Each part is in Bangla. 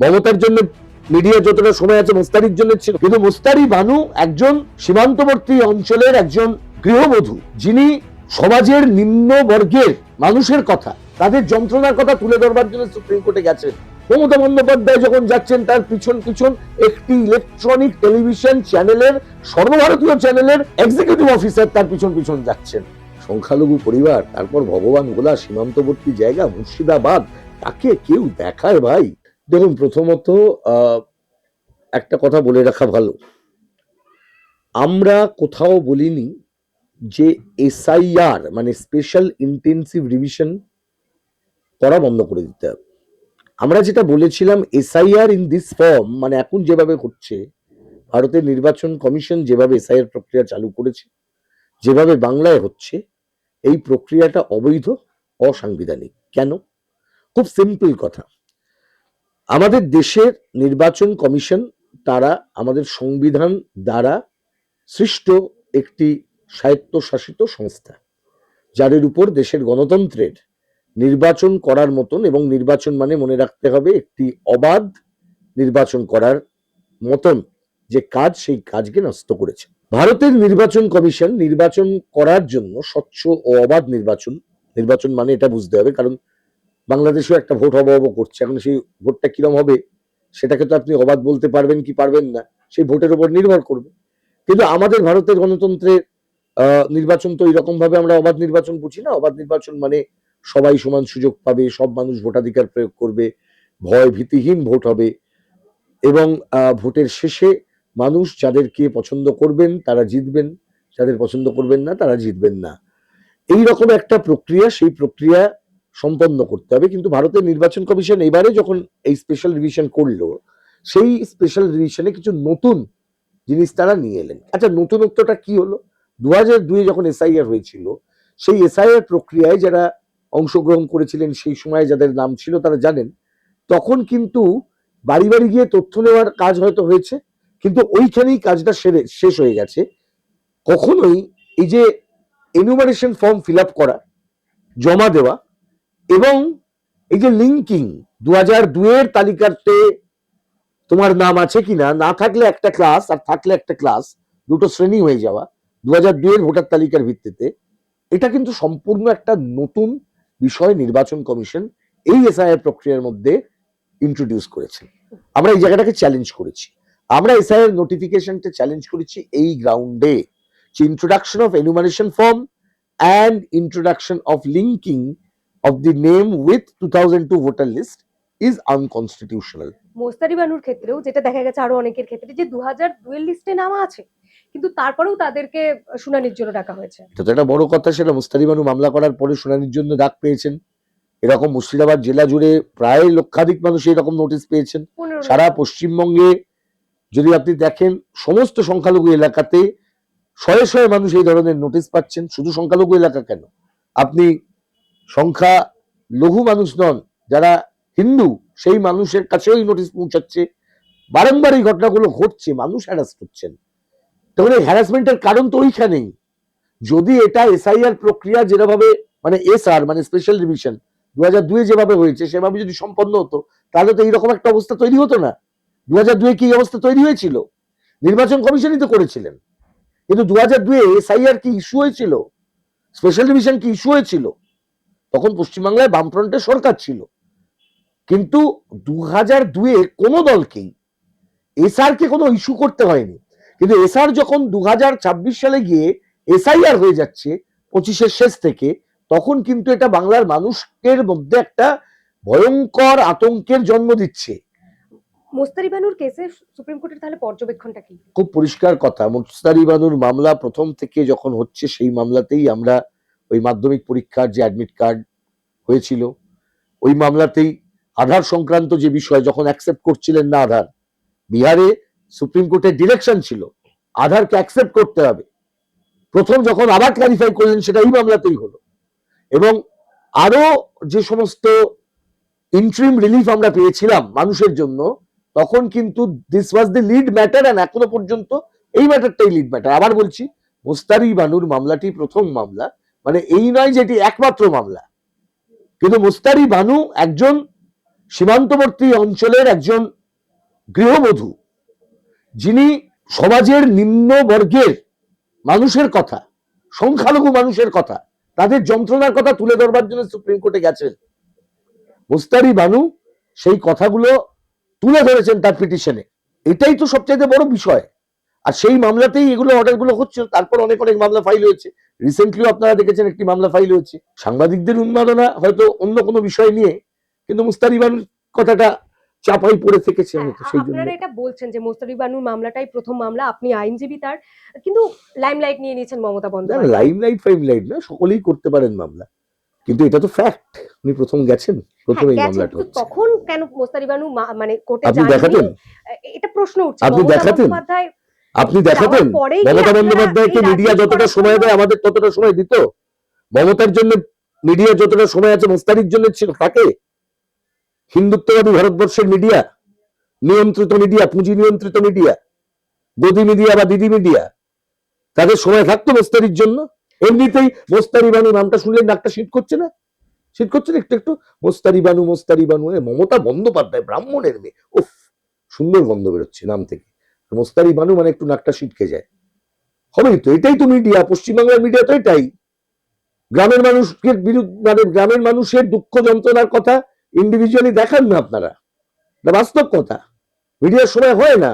মমতার জন্য মিডিয়া যতটা সময় আছে মুস্তারির জন্য ছিল, কিন্তু মুস্তারি বানু একজন সীমান্তবর্তী অঞ্চলের একজন গৃহবধূ, যিনি সমাজের নিম্ন বর্গের মানুষের কথা, তাদের যন্ত্রণার কথা তুলে ধরবার জন্য সুপ্রিম কোর্টে গেছেন। মমতা বন্দ্যোপাধ্যায় যখন যাচ্ছেন, তার পিছন পিছন একটি ইলেকট্রনিক টেলিভিশন চ্যানেলের, সর্বভারতীয় চ্যানেলের এক্সিকিউটিভ অফিসার তার পিছন পিছন যাচ্ছেন। সংখ্যালঘু পরিবার, তারপর ভগবান গোলা, সীমান্তবর্তী জায়গা, মুর্শিদাবাদ, তাকে কেউ দেখায় ভাই? দেখুন, প্রথমত একটা কথা বলে রাখা ভালো, আমরা কোথাও বলিনি যে এসআইআর মানে স্পেশাল ইন্টেন্সিভ রিভিশন করা বন্ধ করে দিতে হবে। আমরা যেটা বলেছিলাম, এসআইআর ইন দিস ফর্ম, মানে এখন যেভাবে হচ্ছে, ভারতের নির্বাচন কমিশন যেভাবে এসআইআর প্রক্রিয়া চালু করেছে, যেভাবে বাংলায় হচ্ছে, এই প্রক্রিয়াটা অবৈধ, অসাংবিধানিক। কেন? খুব সিম্পল কথা, আমাদের দেশের নির্বাচন কমিশন তারা আমাদের সংবিধান দ্বারা সৃষ্ট একটি স্বায়ত্তশাসিত সংস্থা, যাদের উপর দেশের গণতন্ত্রের নির্বাচন করার মতন, এবং নির্বাচন মানে মনে রাখতে হবে একটি অবাধ নির্বাচন করার মতন যে কাজ, সেই কাজকে নষ্ট করেছে। ভারতের নির্বাচন কমিশন নির্বাচন করার জন্য স্বচ্ছ ও অবাধ নির্বাচন মানে এটা বুঝতে হবে, কারণ বাংলাদেশেও একটা ভোট হব করছে, এখন সেই ভোটটা কিরম হবে সেটাকে তো আপনি অবাধ বলতে পারবেন কি পারবেন না, সেই ভোটের উপর নির্ভর করবে। কিন্তু আমাদের ভারতের গণতন্ত্রের নির্বাচন তো এরকম ভাবে আমরা অবাধ নির্বাচন বুঝি না। অবাধ নির্বাচন মানে সবাই সমান সুযোগ পাবে, সব মানুষ ভোটাধিকার প্রয়োগ করবে, ভয় ভীতিহীন ভোট হবে, এবং ভোটের শেষে মানুষ যাদেরকে পছন্দ করবেন তারা জিতবেন, যাদের পছন্দ করবেন না তারা জিতবেন না। এই রকম একটা প্রক্রিয়া, সেই প্রক্রিয়া সম্পন্ন করতে হবে। কিন্তু ভারতের নির্বাচন কমিশন এবারে যখন এই স্পেশাল রিভিশন করলো, সেই স্পেশাল রিভিশনে কিছু নতুন জিনিস তারা নিয়ে এলেন। আচ্ছা, নতুনত্বটা কি হলো? 2002 যখন এসআইআর হয়েছিল, সেই এসআইআর প্রক্রিয়ায় যারা অংশগ্রহণ করেছিলেন, সেই সময় যাদের নাম ছিল তারা জানেন, তখন কিন্তু বাড়ি বাড়ি গিয়ে তথ্য নেওয়ার কাজ হয়তো হয়েছে, কিন্তু ওইখানেই কাজটা শেষ হয়ে গেছে। কখনোই এই যে এনুমারেশন ফর্ম ফিল আপ করা, জমা দেওয়া, এবং এই যে লিঙ্কিং, 2002 তালিকাতে তোমার নাম আছে কিনা, না থাকলে একটা ক্লাস আর থাকলে একটা ক্লাস, দুটো শ্রেণী হয়ে যাওয়া 2002 ভোটার তালিকার ভিত্তিতে, এটা কিন্তু সম্পূর্ণ একটা নতুন বিষয় নির্বাচন কমিশন এই এসআইআর প্রক্রিয়ার মধ্যে ইন্ট্রোডিউস করেছে। আমরা এই জায়গাটাকে চ্যালেঞ্জ করেছি, আমরা এসআইআর নোটিফিকেশনটা চ্যালেঞ্জ করেছি এই গ্রাউন্ডে, যে introduction of enumeration form and introduction of linking of the name with 2002 voter list is unconstitutional. Mostari বানুর ক্ষেত্রেও যেটা দেখা গেছে, আরো অনেকের ক্ষেত্রে, যে 2002 লিস্টে নাম আছে, কিন্তু তারপরেও তাদেরকে শুনানির জন্য ডাকা হয়েছে। এটা তো একটা বড় কথা, সেটা মুস্তারি বানু মামলা করার পরে শুনানির জন্য ডাক পেয়েছেন। এরকম মুর্শিদাবাদ জেলা জুড়ে প্রায় লক্ষাধিক মানুষ এরকম নোটিশ পেয়েছেন। সারা পশ্চিমবঙ্গে যদি আপনি দেখেন, সমস্ত সংখ্যালঘু এলাকাতে শয়ে শয়ে মানুষ এই ধরনের নোটিশ পাচ্ছেন। শুধু সংখ্যালঘু এলাকা কেন, আপনি সংখ্যা লঘু মানুষ নন, যারা হিন্দু, সেই মানুষের কাছেও এই নোটিশ পৌঁছাচ্ছে। বারংবার এই ঘটনাগুলো ঘটছে, মানুষ হ্যারাস করছেন। তখন এই হ্যারাসমেন্টের কারণ তো ওইখানেই। যদি এটা এসআইআর প্রক্রিয়া যেভাবে, মানে এসআর মানে স্পেশাল রিভিশন 2002 যেভাবে হয়েছে সেভাবে যদি সম্পন্ন হতো, তাহলে তো এইরকম একটা অবস্থা তৈরি হতো না। 2002 কি অবস্থা তৈরি হয়েছিল? নির্বাচন কমিশনই তো করেছিলেন। কিন্তু 2002 এসআইআর কি ইস্যু হয়েছিল? স্পেশাল রিভিশন কি ইস্যু হয়েছিল? তখন পশ্চিমবাংলায় বামফ্রন্টের সরকার ছিল। কিন্তু 2002 কোনো দলকেই এসআর কে কোনো ইস্যু করতে হয়নি। কিন্তু এসআর যখন 2026 সালে গিয়ে এসআইআর হয়ে যাচ্ছে 25-এর শেষ থেকে, তখন কিন্তু এটা বাংলার মানুষের মধ্যে একটা ভয়ঙ্কর আতঙ্কের জন্ম দিচ্ছে। মোস্তারি বানুর কেসে সুপ্রিম কোর্টের তাহলে পর্যবেক্ষণটা কি? খুব পরিষ্কার কথা, মোস্তারি বানুর মামলা প্রথম থেকে যখন হচ্ছে, সেই মামলাতেই আমরা ওই মাধ্যমিক পরীক্ষার যে অ্যাডমিট কার্ড হয়েছিল, ওই মামলাতেই আধার সংক্রান্ত যে বিষয় যখন অ্যাকসেপ্ট করছিলেন না আধার, বিহারে সুপ্রিম কোর্টের ডিরেকশন ছিল আধারকে অ্যাকসেপ্ট করতে হবে। প্রথম যখন আবার ক্লারিফাই করলেন, সেটা এই মামলাতেই হলো। এবং আরো যে সমস্ত ইন্টারিম রিলিফ আমরা পেয়েছিলাম মানুষের জন্য, তখন কিন্তু this was the lead matter, and এখনো পর্যন্ত এই ম্যাটারটাই লিড ম্যাটার। আবার বলছি, মোস্তারি বানুর মামলাটি প্রথম মামলা, মানে এই নয় যে এটি একমাত্র মামলা, কিন্তু মোস্তারি বানু একজন সীমান্তবর্তী অঞ্চলের একজন গৃহবধূ, যিনি সমাজের নিম্ন বর্গের মানুষের কথা, সংখ্যালঘু মানুষের কথা, তাদের যন্ত্রণার কথা তুলে ধরবার জন্য সুপ্রিম কোর্টে গেছেন। মুস্তারি বানু সেই কথাগুলো তুলে ধরেছেন তার পিটিশনে। এটাই তো সবচাইতে বড় বিষয়। আর সেই মামলাতেই এগুলো অর্ডারগুলো হচ্ছে। তারপর অনেক অনেক মামলা ফাইল হয়েছে। রিসেন্টলিও আপনারা দেখেছেন একটি মামলা ফাইল হয়েছে সাংবাদিকদের উন্মাদনা হয়তো অন্য কোনো বিষয় নিয়ে, কিন্তু মুস্তারি বানুর কথাটা চাপাই পড়ে থেকেছে হয়তো সেই জন্য। আপনারা এটা বলছেন যে মোস্তারি বানুর মামলাটাই প্রথম মামলা, আপনি আইনজীবী তার, কিন্তু লাইমলাইট নিয়ে নিয়েছেন মমতা বন্দ্যোপাধ্যায়। লাইমলাইট ফাইমলাইট না, সকলেই করতে পারেন মামলা, কিন্তু এটা তো ফ্যাক্ট। উনি প্রথম গেছেন, প্রথম এই মামলাটা হচ্ছে। তখন কেন মোস্তারি বানু মানে কোর্টে আপনি যাননি? দেখাতেন, এটা প্রশ্ন উঠছে। আপনি দেখাতেন, আপনি দেখাতেন মমতা বন্দ্যোপাধ্যায়কে মিডিয়া যতটা সময় দেয় আমাদের ততটা সময় দিত? মমতার জন্য মিডিয়া যতটা সময় আছে মুস্তারির জন্য ছিল থাকে? হিন্দুত্ববাদী ভারতবর্ষের মিডিয়া, নিয়ন্ত্রিত মিডিয়া, পুঁজি নিয়ন্ত্রিত মিডিয়া, গদি মিডিয়া বা দিদি মিডিয়া, তাদের সময় থাকতো মুস্তারির জন্য? এমনিতেই মোস্তারি বানু নামটা শুনলে নাকটা শীত করছে না? শীত করছে না একটু একটু? মোস্তারি বানু, মোস্তারি বানু, মমতা বন্দ্যোপাধ্যায় ব্রাহ্মণের মেয়ে, উফ সুন্দর গন্ধ বেরোচ্ছে নাম থেকে। মোস্তারি বানু মানে একটু নাকটা শীতকে যায়। হবেই তো, এটাই তো মিডিয়া, পশ্চিমবাংলার মিডিয়া তো এটাই। গ্রামের মানুষকে বিরুদ্ধে, মানে গ্রামের মানুষের দুঃখ যন্ত্রণার কথা ইন্ডিভিজুয়ালি দেখান না আপনারা, বাস্তব কথা। মিডিয়ার সময় হয় না।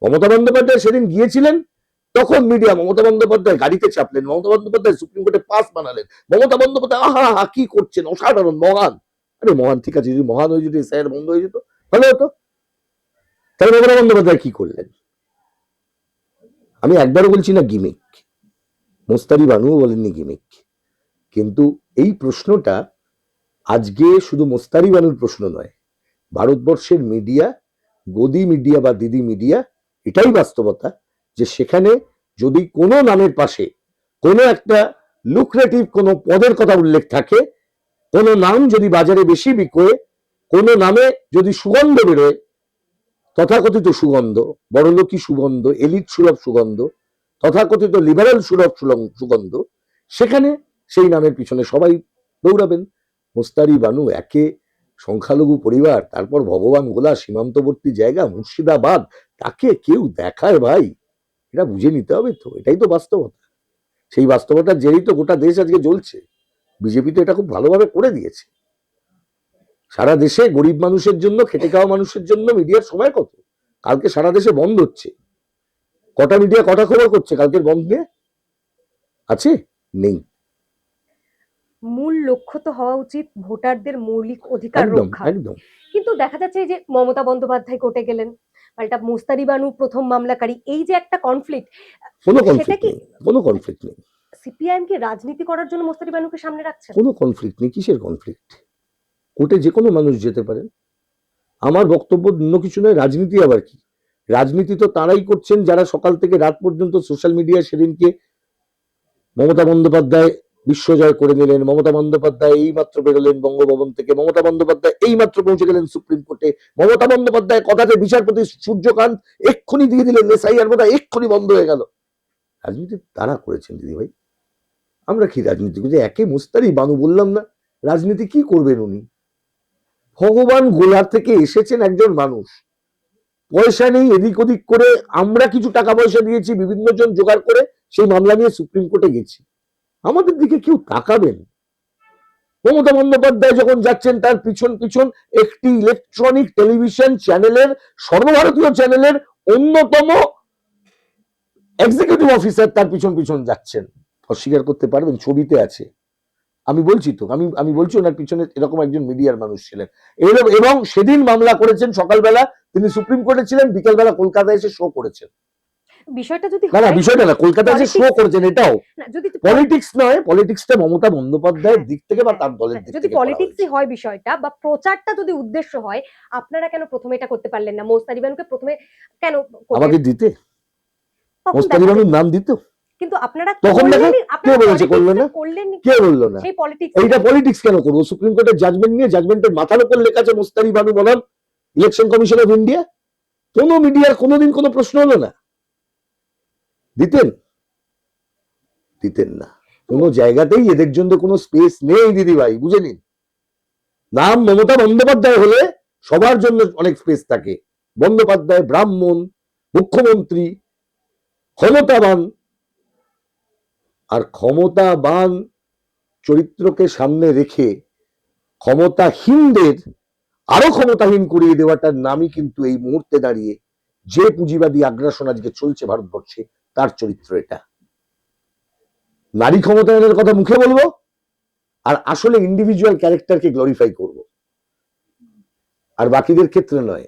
মমতা বন্দ্যোপাধ্যায় সেদিন গিয়েছিলেন, তখন মিডিয়া মমতা বন্দ্যোপাধ্যায় গাড়িতে চাপলেন, মমতা বন্দ্যোপাধ্যায় সুপ্রিম কোর্টে পাস বানালেন, মমতা বন্দ্যোপাধ্যায় আহা হা কি করছেন, অসাধারণ, মহান। আরে মহান ঠিক আছে, যদি মহান হয়ে যদি স্যার বন্ধ হয়ে যেত ভালো হতো। তাহলে মমতা বন্দ্যোপাধ্যায় কি করলেন? আমি একবারও বলছি না গিমিক, মোস্তারি বানুও বলেননি গিমিক, কিন্তু এই প্রশ্নটা আজকে শুধু মোস্তারি বানুর প্রশ্ন নয়, ভারতবর্ষের মিডিয়া, গদি মিডিয়া বা দিদি মিডিয়া, এটাই বাস্তবতা যে সেখানে যদি কোনো নামের পাশে কোনো একটা লুক্রেটিভ কোনো পদের কথা উল্লেখ থাকে, কোনো নাম যদি বাজারে বেশি বিকোয়, কোনো নামে যদি সুগন্ধ বেরোয়, তথাকথিত সুগন্ধ, বড়লোকি সুগন্ধ, এলিট সুলভ সুগন্ধ, তথাকথিত লিবারেল সুলভ সুগন্ধ, সেখানে সেই নামের পিছনে সবাই দৌড়াবেন। মোস্তারি বানু একে সংখ্যালঘু পরিবার, তারপর ভগবান গোলা সীমান্তবর্তী জায়গা মুর্শিদাবাদ, তাকে কেউ দেখায় ভাই? এটা বুঝে নিতে হবে তো, এটাই তো বাস্তবতা। সেই বাস্তবতার জেরেই তো গোটা দেশ আজকে জ্বলছে। বিজেপি তো এটা খুব ভালোভাবে করে দিয়েছে। সারা দেশে গরিব মানুষের জন্য, খেটে খাওয়া মানুষের জন্য মিডিয়ার সময় কত? কালকে সারা দেশে বন্ধ হচ্ছে, কটা মিডিয়া কটা খবর করছে কালকের বন্ধ নিয়ে? আছে? নেই। মূল লক্ষ্য তো হওয়া উচিত ভোটারদের মৌলিক অধিকার একদম রক্ষা। একদম। কিন্তু দেখা যাচ্ছে যে মমতা বন্দ্যোপাধ্যায় কোর্টে গেলেন, পাল্টা মোস্তারি বানু প্রথম মামলাকারী, এই যে একটা কনফ্লিক্ট, কোনো সেটা কনফ্লিক্ট কি নেই, কোনো কনফ্লিক্ট নেই। সিপিআইএম কি রাজনীতি করার জন্য মোস্তারি বানুকে সামনে রাখছেন? কোনো কনফ্লিক্ট নেই। কিসের কনফ্লিক্ট? কোর্টে যে কোনো মানুষ যেতে পারেন। আমার বক্তব্য অন্য কিছু নয়। রাজনীতি আবার কি? রাজনীতি তো তারাই করছেন যারা সকাল থেকে রাত পর্যন্ত সোশ্যাল মিডিয়ায় সেদিনকে মমতা বন্দ্যোপাধ্যায় বিশ্বজয় করে নিলেন, মমতা বন্দ্যোপাধ্যায় এইমাত্র বেরোলেন বঙ্গভবন থেকে, মমতা বন্দ্যোপাধ্যায় এইমাত্র পৌঁছে গেলেন সুপ্রিম কোর্টে, মমতা বন্দ্যোপাধ্যায় কথাতে বিচারপতি সূর্যকান্ত এক্ষুনি দিয়ে দিলেন এসআইআর বোধহয় এক্ষুনি বন্ধ হয়ে গেল। রাজনীতি তারা করেছেন দিদি ভাই। আমরা কি রাজনীতি করছি? একে মুস্তারি বানু বললাম না, রাজনীতি কি করবেন উনি? ভগবান গোলার থেকে এসেছেন একজন মানুষ, পয়সা নেই, এদিক ওদিক করে আমরা কিছু টাকা পয়সা দিয়েছি, বিভিন্ন জন জোগাড় করে সেই মামলা নিয়ে সুপ্রিম কোর্টে গেছি। আমাদের দিকে কেউ তাকাবেন? মমতা বন্দ্যোপাধ্যায় যখন যাচ্ছেন তার পিছন পিছন একটি ইলেকট্রনিক টেলিভিশন চ্যানেলের, সর্বভারতীয় চ্যানেলের অন্যতম এক্সিকিউটিভ অফিসার তার পিছন পিছন যাচ্ছেন। অস্বীকার করতে পারবেন? ছবিতে আছে, আমি বলছি তো, আমি বলছি ওনার পিছনে এরকম একজন মিডিয়ার মানুষ ছিলেন। এবং সেদিন মামলা করেছেন সকালবেলা, তিনি সুপ্রিম কোর্টে ছিলেন, বিকেলবেলা কলকাতায় এসে শো করেছেন। বিষয়টা যদি না বিষয়টা না, কলকাতায় এসে শো করেছেন, এটাও পলিটিক্স নয়। পলিটিক্সটা মমতা বন্দ্যোপাধ্যায়ের দিক থেকে বা তার দলের দিক থেকে। যদি পলিটিক্সই হয় বিষয়টা, বা প্রচারটা যদি উদ্দেশ্য হয়, আপনারা কেন প্রথমে এটা করতে পারলেন না? মোস্তারি বানুকে প্রথমে কেন আমাকে দিতে, মোস্তারি বানুর নাম দিত? কিন্তু আপনারা তখন কে বলেছে করলেন না? কে বললো না? সেই পলিটিক্স, এইটা পলিটিক্স কেন করবো? সুপ্রিম কোর্টের জাজমেন্ট নিয়ে, জাজমেন্টের মাথার উপর লেখা আছে মোস্তারি বানু বনাম ইলেকশন কমিশন অফ ইন্ডিয়া। কোন মিডিয়ার কোনোদিন কোনো প্রশ্ন হলো না? দিতেন? দিতেন না। কোনো জায়গাতেই এদের জন্য কোনো স্পেস নেই দিদি ভাই, বুঝে নিন। নাম মমতা বন্দ্যোপাধ্যায় হলে সবার জন্য অনেক স্পেস থাকে। বন্দ্যোপাধ্যায় ব্রাহ্মণ, মুখ্যমন্ত্রী, ক্ষমতাবান। আর ক্ষমতাবান চরিত্রকে সামনে রেখে ক্ষমতাহীনদের আরো ক্ষমতাহীন করিয়ে দেওয়াটার নামই কিন্তু এই মুহূর্তে দাঁড়িয়ে যে পুঁজিবাদী আগ্রাসন আজকে চলছে ভারতবর্ষে তার চরিত্র এটা। নারী ক্ষমতায়নের কথা মুখে বলবো আর আসলে ইন্ডিভিজুয়াল ক্যারেক্টারকে গ্লোরিফাই করব, আর বাকিদের ক্ষেত্রে নয়।